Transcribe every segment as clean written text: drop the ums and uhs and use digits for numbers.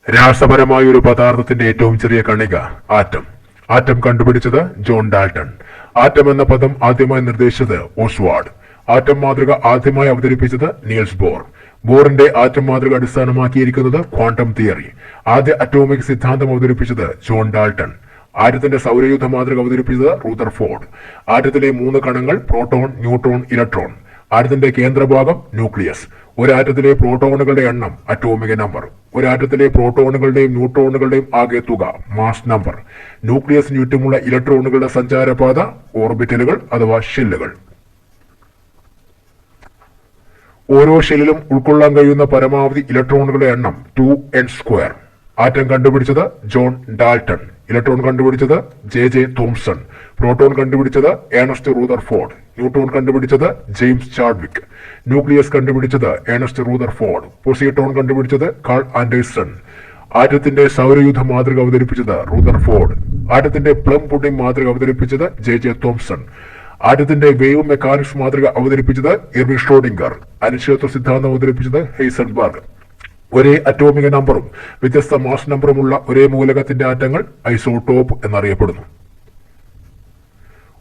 രാസപരമായ ഒരു പദാർത്ഥത്തിന്റെ ഏറ്റവും ചെറിയ കണിക ആറ്റം. ആറ്റം കണ്ടുപിടിച്ചത് ജോൺ ഡാൾട്ടൺ. ആറ്റം എന്ന പദം ആദ്യമായി നിർദ്ദേശിച്ചത് ഓസ്വാൾഡ്. ആറ്റം മാതൃക ആദ്യമായി അവതരിപ്പിച്ചത് നീൽസ് ബോർ. ബോറിന്റെ ആറ്റം മാതൃക അടിസ്ഥാനമാക്കിയിരിക്കുന്നത് ക്വാണ്ടം തിയറി. ആദ്യ അറ്റോമിക് സിദ്ധാന്തം അവതരിപ്പിച്ചത് ജോൺ ഡാൾട്ടൺ. ആറ്റത്തിന്റെ സൗരയൂഥ മാതൃക അവതരിപ്പിച്ചത് റൂദർഫോർഡ്. ആറ്റത്തിലെ 3 കണങ്ങൾ പ്രോട്ടോൺ, ന്യൂട്രോൺ, ഇലക്ട്രോൺ. ആറ്റത്തിന്റെ കേന്ദ്രഭാഗം ന്യൂക്ലിയസ്. ഒരാറ്റത്തിലെ പ്രോട്ടോണുകളുടെ എണ്ണം അറ്റോമിക് നമ്പർ. ഒരാറ്റത്തിലെ പ്രോട്ടോണുകളുടെയും ന്യൂട്രോണുകളുടെയും ആകെ തുക മാസ് നമ്പർ. ന്യൂക്ലിയസിന് ചുറ്റുമുള്ള ഇലക്ട്രോണുകളുടെ സഞ്ചാരപാത ഓർബിറ്റലുകൾ അഥവാ ഷെല്ലുകൾ. ഓരോ ഷെല്ലിലും ഉൾക്കൊള്ളാൻ കഴിയുന്ന പരമാവധി ഇലക്ട്രോണുകളുടെ എണ്ണം 2n². ആറ്റം കണ്ടുപിടിച്ചത് ജോൺ ഡാൾട്ടൺ. ഇലക്ട്രോൺ കണ്ടുപിടിച്ചത് ജെ തോംസൺ. പ്രോട്ടോൺ കണ്ടുപിടിച്ചത് ഏണസ്റ്റ് റൂദർഫോർഡ്. ന്യൂട്രോൺ കണ്ടുപിടിച്ചത് ജെയിംസ് ചാഡ്വിക്. ന്യൂക്ലിയസ് കണ്ടുപിടിച്ചത് ഏണസ്റ്റ് റൂദർഫോർഡ്. പോസിട്രോൺ കണ്ടുപിടിച്ചത് കാൾ ആൻഡേഴ്സൺ. ആറ്റത്തിന്റെ സൗരയൂഥ മാതൃക അവതരിപ്പിച്ചത് റൂദർഫോർഡ്. ആറ്റത്തിന്റെ പ്ലം പുഡിംഗ് മാതൃക അവതരിപ്പിച്ചത് ജെ തോംസൺ. ആറ്റത്തിന്റെ വേവ് മെക്കാനിക്സ് മാതൃക അവതരിപ്പിച്ചത് എർവിൻ ഷ്രോഡിംഗർ. അനിശ്ചിതത്വ സിദ്ധാന്തം അവതരിപ്പിച്ചത് ഹെയ്സൻബർഗ്. ഒരേ അറ്റോമിക നമ്പറും വ്യത്യസ്ത മാസ് നമ്പറുമുള്ള ഒരേ മൂലകത്തിന്റെ ആറ്റങ്ങൾ ഐസോടോപ്പ് എന്നറിയപ്പെടുന്നു.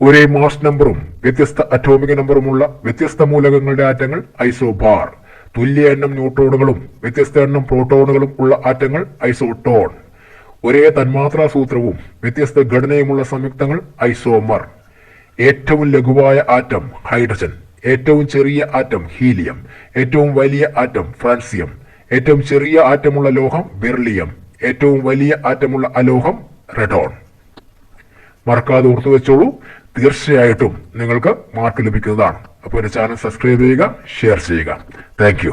ഒരേ മാസ് നമ്പറും വ്യത്യസ്ത അറ്റോമിക നമ്പറുമുള്ള വ്യത്യസ്ത മൂലകങ്ങളുടെ ആറ്റങ്ങൾ ഐസോബാർ. തുല്യ എണ്ണം ന്യൂട്രോണുകളും വ്യത്യസ്ത എണ്ണം പ്രോട്ടോണുകളും ഉള്ള ആറ്റങ്ങൾ ഐസോട്ടോൺ. ഒരേ തന്മാത്രാ സൂത്രവും വ്യത്യസ്ത ഘടനയുമുള്ള സംയുക്തങ്ങൾ ഐസോമർ. ഏറ്റവും ലഘുവായ ആറ്റം ഹൈഡ്രജൻ. ഏറ്റവും ചെറിയ ആറ്റം ഹീലിയം. ഏറ്റവും വലിയ ആറ്റം ഫ്രാൻസിയം. ഏറ്റവും ചെറിയ ആറ്റമുള്ള ലോഹം ബെർലിയം. ഏറ്റവും വലിയ ആറ്റമുള്ള അലോഹം റെഡോൺ. മറക്കാതെ ഓർത്തു വെച്ചോളൂ, തീർച്ചയായിട്ടും നിങ്ങൾക്ക് മാർക്ക് ലഭിക്കുന്നതാണ്. അപ്പോൾ എന്റെ ചാനൽ സബ്സ്ക്രൈബ് ചെയ്യുക, ഷെയർ ചെയ്യുക. താങ്ക്